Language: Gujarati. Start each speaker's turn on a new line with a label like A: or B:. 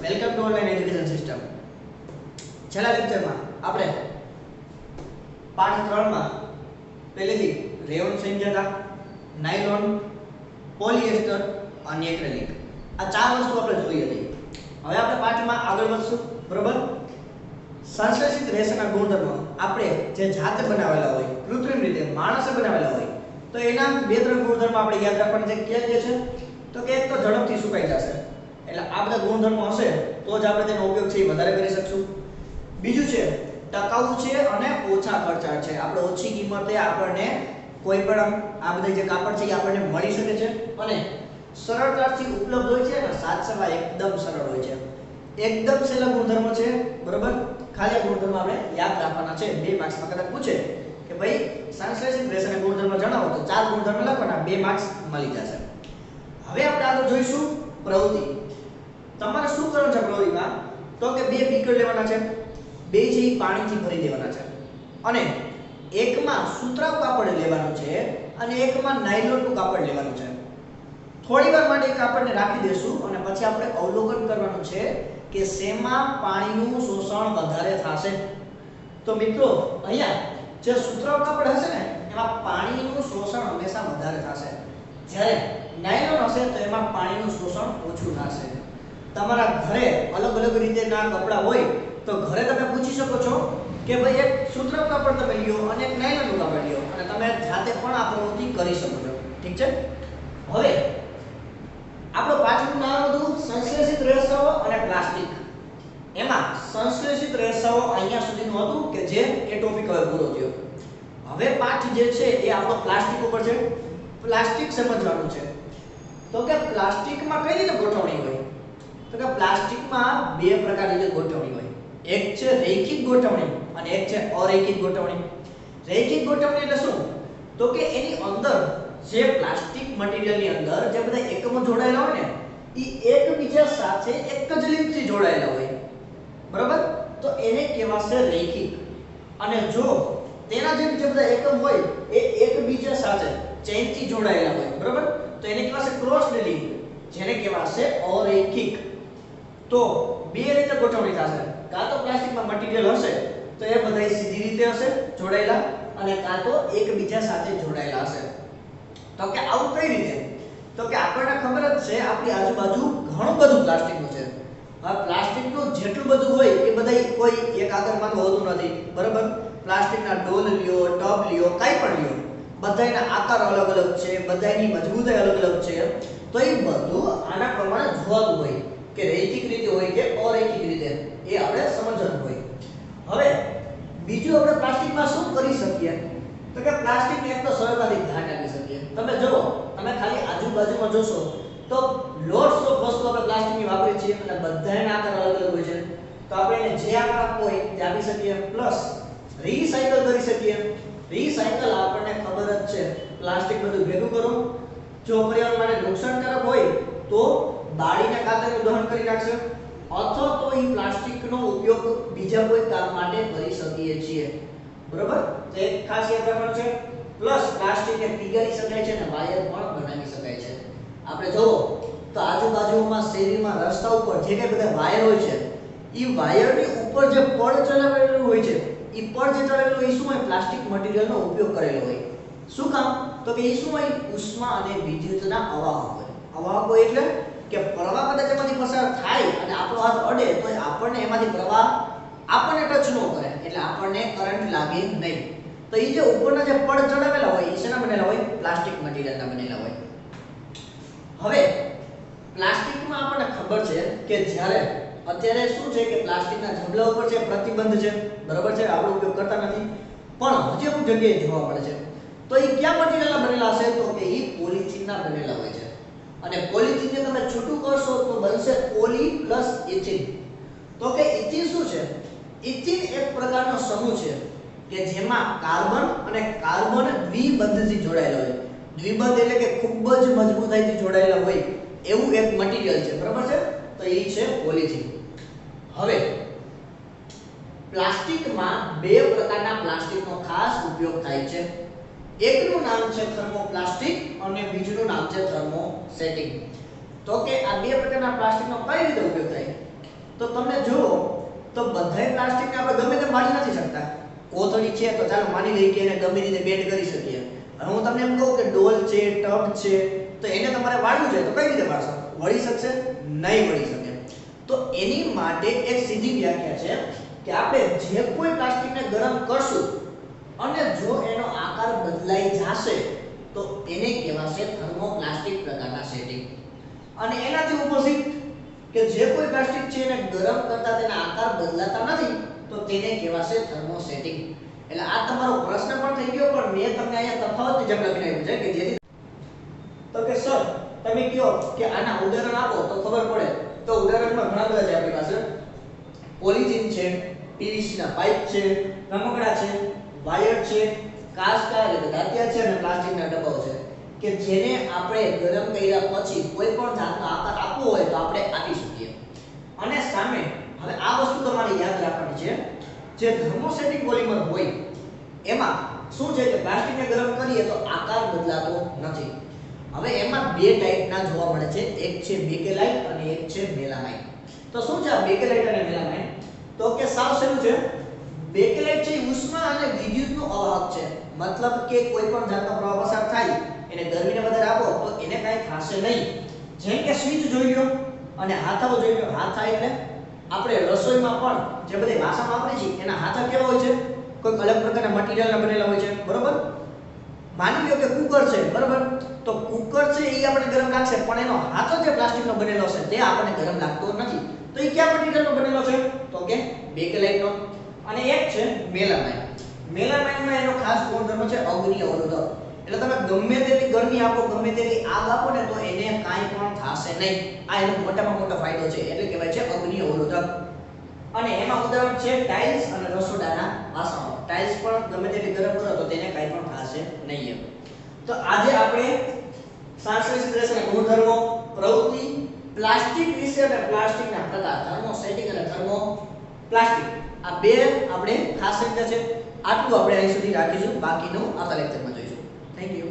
A: Welcome to online education system. છેલ્લા લેક્ચરમાં આપણે પાઠ 3 માં પહેલેથી રેયોન સંયોજકતા, નાયલોન, પોલિએસ્ટર અને એક્રેલિક આ ચાર વસ્તુ આપણે જોઈ હતી. હવે આપણે પાઠમાં આગળ વધશું. બરોબર? સંશ્લેષિત રેસાના ગુણધર્મો આપણે જે જાતે બનાવેલા હોય, કૃત્રિમ રીતે માણસે બનાવેલા હોય, તો એના બે ત્રણ ગુણધર્મો આપણે યાદ રાખવાના છે. ક્યાં છે? તો કે એક તો ઝડપથી સુકાઈ જશે. એટલે આ બધા ગુણધર્મો હશે તો જ આપણે તેનો ઉપયોગ છે વધારે કરી શકશું. બીજું છે ટકાઉ છે અને ઓછા ખર્ચાળ છે. આપણે ઓછી કિંમતે આપણને કોઈ પણ આ બધા જે કાપડ છે એ આપણને મળી શકે છે અને સરળતાથી ઉપલબ્ધ હોય છે અને સાચવવા એકદમ સરળ હોય છે. એકદમ સહેલા ગુણધર્મો છે. બરોબર? ખાલી ગુણધર્મો આપણે યાદ રાખવાના છે. 2 માર્ક્સમાં કદાચ પૂછે કે ભાઈ સંશ્લેષિત રેસાના ગુણધર્મો જણાવો તો 4 ગુણધર્મો લખવાના, 2 માર્ક્સ મળી જશે. હવે આપણે આગળ જોઈશું પ્રવૃત્તિ. તમારે શું કરવાનું છે પ્રવૃત્તિમાં? તો કે 2 બીકર લેવાના છે. 2 છે એ પાણીથી ભરી દેવાના છે અને એકમાં સુતરાઉ કાપડ લેવાનું છે અને એકમાં નાયલોનનું કાપડ લેવાનું છે. થોડીવાર માટે એ કાપડને રાખી દેશું અને પછી આપણે અવલોકન કરવાનું છે કે શેમાં પાણીનું શોષણ વધારે થશે. તો મિત્રો અહીંયા જે સુતરાઉ કાપડ હશે ને એમાં પાણીનું શોષણ હંમેશા વધારે થશે, જ્યારે નાયલોન હશે તો એમાં પાણીનું શોષણ ઓછું થશે. તમારા ઘરે અલગ અલગ રીતેના કપડા હોય તો ઘરે તમે પૂછી શકો છો કે ભાઈ એક સુતરાઉ કાપડ તમે લ્યો અને એક નાયલોનનું કાપડ લ્યો અને તમે જાતે પણ આ પ્રવૃત્તિ કરી શકો છો. ઠીક છે? હવે આપણો પાછળનું નામ હતું સંશ્લેષિત રેસાઓ અને પ્લાસ્ટિક. એમાં સંશ્લેષિત રેસાઓ અહીંયા સુધીનું હતું કે જે એ ટોપિક હવે પૂરો થયો. હવે પાઠ જે છે એ આપણો પ્લાસ્ટિક ઉપર છે. પ્લાસ્ટિક સમજવાનું છે. તો કે પ્લાસ્ટિકમાં કઈ રીતે ગોઠવણી હોય? તો કે પ્લાસ્ટિકમાં 2 પ્રકારની ગોઠવણી હોય. એક છે રૈખિક ગોઠવણી અને એક છે અરૈખિક ગોઠવણી. રૈખિક ગોઠવણી એટલે શું? તો કે એની અંદર જે પ્લાસ્ટિક મટીરીયલની અંદર જે બધા એકમો જોડાયેલા હોય ને એ એકબીજા સાથે એક જ લિંકથી જોડાયેલા હોય. બરાબર? તો એને કહેવાશે રૈખિક. અને જો તેના જે બીજા બધા એકમ હોય એ એકબીજા સાથે ચેનથી જોડાયેલા હોય, બરાબર? તો એને કહેવાશે ક્રોસ્ડ લિંક, જેને કહેવાશે અરૈખિક. તો 2 રીતે ગોઠવણી થશે. કાં તો પ્લાસ્ટિકમાં મટીરીયલ હશે તો એ બધા સીધી રીતે હશે જોડાયેલા અને કાં તો એકબીજા સાથે જોડાયેલા હશે. તો કે આવું કઈ રીતે? તો કે આપણને ખબર જ છે આપણી આજુબાજુ ઘણું બધું પ્લાસ્ટિકનું છે. હવે પ્લાસ્ટિકનું જેટલું બધું હોય એ બધા કોઈ એક આકારમાં તો હોતું નથી. બરાબર? પ્લાસ્ટિકના ડોલ લ્યો, ટબ લ્યો, કાઈ પણ લ્યો, બધાયના આકાર અલગ અલગ છે, બધાયની મજબૂતાઈ અલગ અલગ છે. તો એ બધું આના પ્રમાણે જોવાનું હોય કે રૈખિક રીતે હોય કે અરૈખિક રીતે, એ આપણે સમજવાનું હોય. હવે બીજું આપણે પ્લાસ્ટિકમાં શું કરી શકીએ? તો કે પ્લાસ્ટિકને એક તો સરળતાથી ઘાટ આપી શકીએ. તમે જુઓ, તમે ખાલી આજુબાજુમાં જોશો તો લોટ્સ ઓફ વસ્તુ આપણે પ્લાસ્ટિકની વાપરીએ છીએ અને બધાયના આકાર અલગ અલગ હોય છે. તો આપણે એને જે આકાર આપવો હોય તે આપી શકીએ, પ્લસ રીસાયકલ કરી શકીએ. રીસાયકલ આપણને ખબર જ છે, પ્લાસ્ટિક બધું ભેગું કરો, જો પર્યાવરણ માટે નુકસાનકારક હોય તો બાળીને ખાતરનું દહન કરી નાખશે અથવા તો એ પ્લાસ્ટિકનો ઉપયોગ બીજા કોઈ કામ માટે કરી શકીએ છીએ. બરોબર? તો એક ખાસ યાદ રાખવાનું છે. પ્લસ પ્લાસ્ટિકને પીગાળી શકાય છે અને વાયર પણ બનાવી શકાય છે. આપણે જોવો તો આજુબાજુમાં શેરીમાં રસ્તા ઉપર જે કઈ બધા વાયર હોય છે એ વાયરની ઉપર જે પડ ચડાવેલું હોય છે એ પડ જે ચડાવેલું એ શું હોય? પ્લાસ્ટિક મટીરીયલનો ઉપયોગ કરેલો હોય. શું કામ? તો કે એ શું હોય? ઉષ્મા અને વિદ્યુતના અવાહક હોય. અવાહક હોય એટલે કે પ્રવાહ કદાચ એમાંથી પસાર થાય અને આપણો હાથ અડે તો આપણને એમાંથી પ્રવાહ આપણને ટચ ન કરે એટલે આપણને કરંટ લાગે નહીં. તો એ જે ઉપરના જે પડ ચડાવેલા હોય એ શેના બનેલા હોય? પ્લાસ્ટિક મટીરીયલના બનેલા હોય. હવે પ્લાસ્ટિકમાં આપણને ખબર છે કે જ્યારે અત્યારે શું છે કે પ્લાસ્ટિકના ઝબલા ઉપર છે પ્રતિબંધ છે, બરાબર છે, આપણે ઉપયોગ કરતા નથી, પણ હજી અમુક જગ્યાએ જોવા મળે છે. તો એ કયા મટીરીયલના બનેલા હશે? તો કે એ પોલિથીનના બનેલા હોય છે. અને પોલિથીનને તમે છૂટું કરશો તો બનશે પોલી પ્લસ ઇથિન. તો કે ઇથિન શું છે? ઇથિન એક પ્રકારનો સમૂહ છે કે જેમાં કાર્બન અને કાર્બન દ્વિબંધથી જોડાયેલા હોય. દ્વિબંધ એટલે કે ખૂબ જ મજબૂતાઈથી જોડાયેલા હોય એવું એક મટીરીયલ છે, બરાબર છે? તો એ છે પોલિથીન. હવે પ્લાસ્ટિકમાં 2 પ્રકારના પ્લાસ્ટિકનો ખાસ ઉપયોગ થાય છે. એકનું નામ છે થર્મોપ્લાસ્ટિક અને બીજુંનું નામ છે થર્મોસેટિંગ. તો કે આ 2 પ્રકારના પ્લાસ્ટિકનો કઈ રીતે ઉપયોગ થાય? તો તમને જુઓ તો બધાય પ્લાસ્ટિકને આપણે ગમે તેમ વાળી નથી શકતા. કોથળી છે તો ચાલો માની લઈએ કે એને ગમે રીતે બેન્ડ કરી શકીએ. હવે હું તમને એમ કહું કે ડોલ છે, ટબ છે, તો એને તમારે વાળવું છે તો કઈ રીતે વાળશો? વળી શકશે? નહીં વળી શકે. તો એની માટે એક સીધી વ્યાખ્યા છે કે આપણે જે કોઈ પ્લાસ્ટિકને ગરમ કરશું અને જો એનો આકાર બદલાઈ જશે તો એને કહેવાશે થર્મોપ્લાસ્ટિક પ્રકારના સેટિંગ. અને એનાથી ઓપોઝિટ કે જે કોઈ પ્લાસ્ટિક છે એને ગરમ કરતા તેના આકાર બદલાતા નથી તો તેને કહેવાશે થર્મોસેટિંગ. એટલે આ તમારો પ્રશ્ન પણ થઈ ગયો, પણ મેં તમને અહીંયા તફાવતની જેમ લખી નાખ્યું છે કે જેથી તો કે સર તમે કહો કે આના ઉદાહરણ આપો તો ખબર પડે. તો ઉદાહરણમાં ઘણા બધા છે આપણી પાસે. પોલિથીન છે, પીવીસી ના પાઇપ છે, રમકડા છે, વાયર છે, કાચના એટલે દાંતિયા છે અને પ્લાસ્ટિકના ડબ્બાઓ છે કે જેને આપણે ગરમ કર્યા પછી કોઈ પણ જાતનો આકાર આપવો હોય તો આપણે આપી શકીએ. અને સામે હવે આ વસ્તુ તમારે યાદ રાખવાની છે, જે થર્મોસેટિક પોલિમર હોય એમાં શું છે કે પ્લાસ્ટિકને ગરમ કરીએ તો આકાર બદલાતો નથી. હવે એમાં બે ટાઈપના જોવા મળે છે, એક છે બેકેલાઇટ અને એક છે મેલામાઇન. તો શું છે આ બેકેલાઇટ અને મેલામાઇન? તો કે સાવ સહેલું છે. બેકેલાઇટ છે ઉષ્મા અને વિદ્યુતનો અવાહક છે. મતલબ કે કોઈ પણ જાતનો પ્રવાહ પસાર થાય એને ગરમીને વધારે આપો તો એને કાંઈ થશે નહીં. જેમ કે સ્વિચ જોઈ લો અને હાથાઓ જોઈ લો. હાથા એટલે આપણે રસોઈમાં પણ જે બધી વાસણ વાપરીએ છીએ એના હાથા કેવા હોય છે? કોઈ અલગ પ્રકારના મટીરીયલના બનેલા હોય છે, બરોબર? માની લો કે કુકર છે, બરોબર? તો કુકર છે એ આપણે ગરમ લાગશે પણ એનો હાથો જે પ્લાસ્ટિકનો બનેલો છે તે આપણને ગરમ લાગતો નથી. તો એ કયા મટીરીયલનો બનેલો છે? તો કે બેકેલાઇટનો. અને એક છે મેલામાઇન. મેલામાઇનમાં એનો ખાસ ગુણધર્મ છે અગ્નિ અવરોધક. એટલે તમે ગમે તેટલી ગરમી આપો, ગમે તેટલી આગ આપો ને તો એને કાંઈ પણ થશે નહીં. આ એનો મોટામાં મોટો ફાયદો છે, એટલે કહેવાય છે અગ્નિ અવરોધક. અને એમાં ઉદાહરણ છે ટાઇલ્સ અને રસોડાના વાસણો. ટાઇલ્સ પણ ગમે તેટલી ગરમ કરો તો તેને કાંઈ પણ થશે નહીં. તો આજે આપણે સંશ્લેષણ ગુણધર્મો, પ્રવૃત્તિ, પ્લાસ્ટિક વિશે અને પ્લાસ્ટિકના પ્રકાર, થર્મોસેટિક અને થર્મોપ્લાસ્ટિક આ બે આપણે ખાસ સમજ્યા છે. આટલું આપણે અહીં સુધી રાખીશું, બાકીનું આવતા લેક્ચરમાં જોઈશું. Thank you.